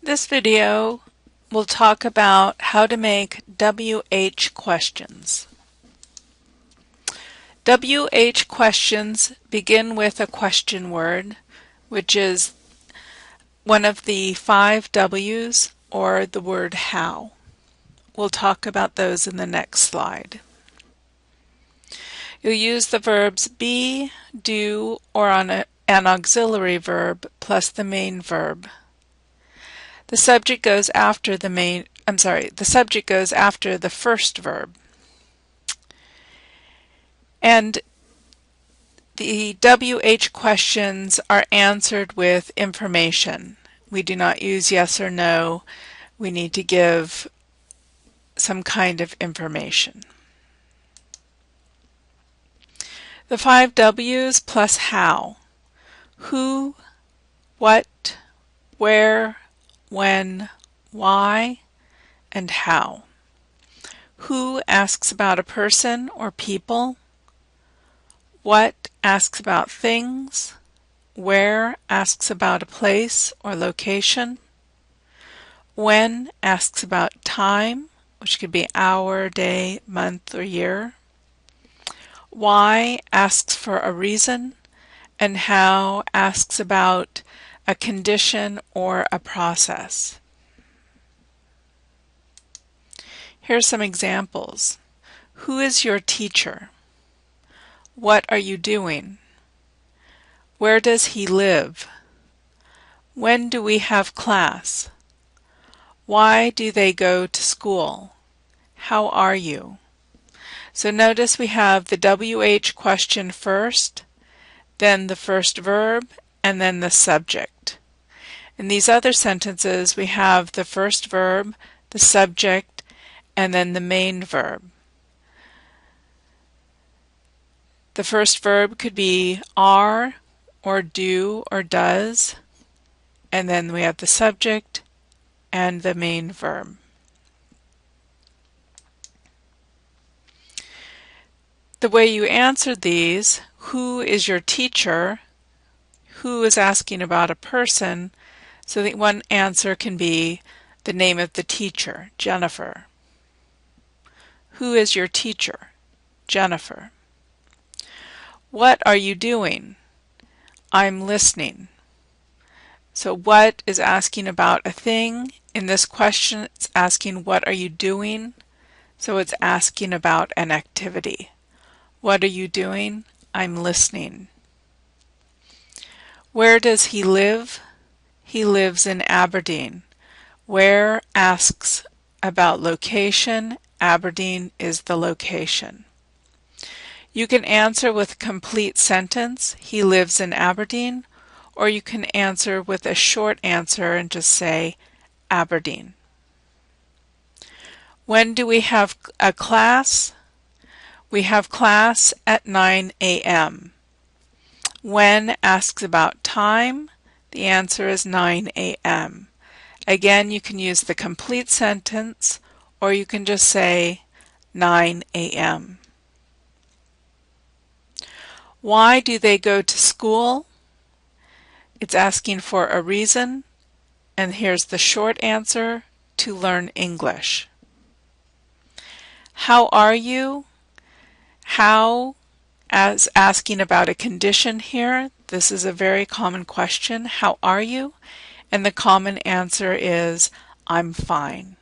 This video will talk about how to make WH questions. WH questions begin with a question word, which is one of the 5 W's or the word how. We'll talk about those in the next slide. You'll use the verbs be, do, or an auxiliary verb plus the main verb. The subject goes after the subject goes after the first verb. And the WH questions are answered with information. We do not use yes or no. We need to give some kind of information. The 5 W's plus how. Who, what, where, when, why, and how. Who asks about a person or people. What asks about things. Where asks about a place or location. When asks about time, which could be hour, day, month, or year. Why asks for a reason, and how asks about a condition or a process. Here are some examples. Who is your teacher? What are you doing? Where does he live? When do we have class? Why do they go to school? How are you? So notice we have the WH question first, then the first verb, and then the subject. In these other sentences, we have the first verb, the subject, and then the main verb. The first verb could be are, or do, or does, and then we have the subject and the main verb. The way you answer these, who is your teacher? Who is asking about a person? So that one answer can be the name of the teacher, Jennifer. Who is your teacher? Jennifer. What are you doing? I'm listening. So what is asking about a thing? In this question, it's asking what are you doing? So it's asking about an activity. What are you doing? I'm listening. Where does he live? He lives in Aberdeen. Where asks about location. Aberdeen is the location. You can answer with a complete sentence, he lives in Aberdeen, or you can answer with a short answer and just say Aberdeen. When do we have a class? We have class at 9 a.m. When asks about time, the answer is 9 a.m. Again, you can use the complete sentence, or you can just say 9 a.m. Why do they go to school? It's asking for a reason, and here's the short answer, to learn English. How are you? How as asking about a condition here. This is a very common question. How are you? And the common answer is I'm fine.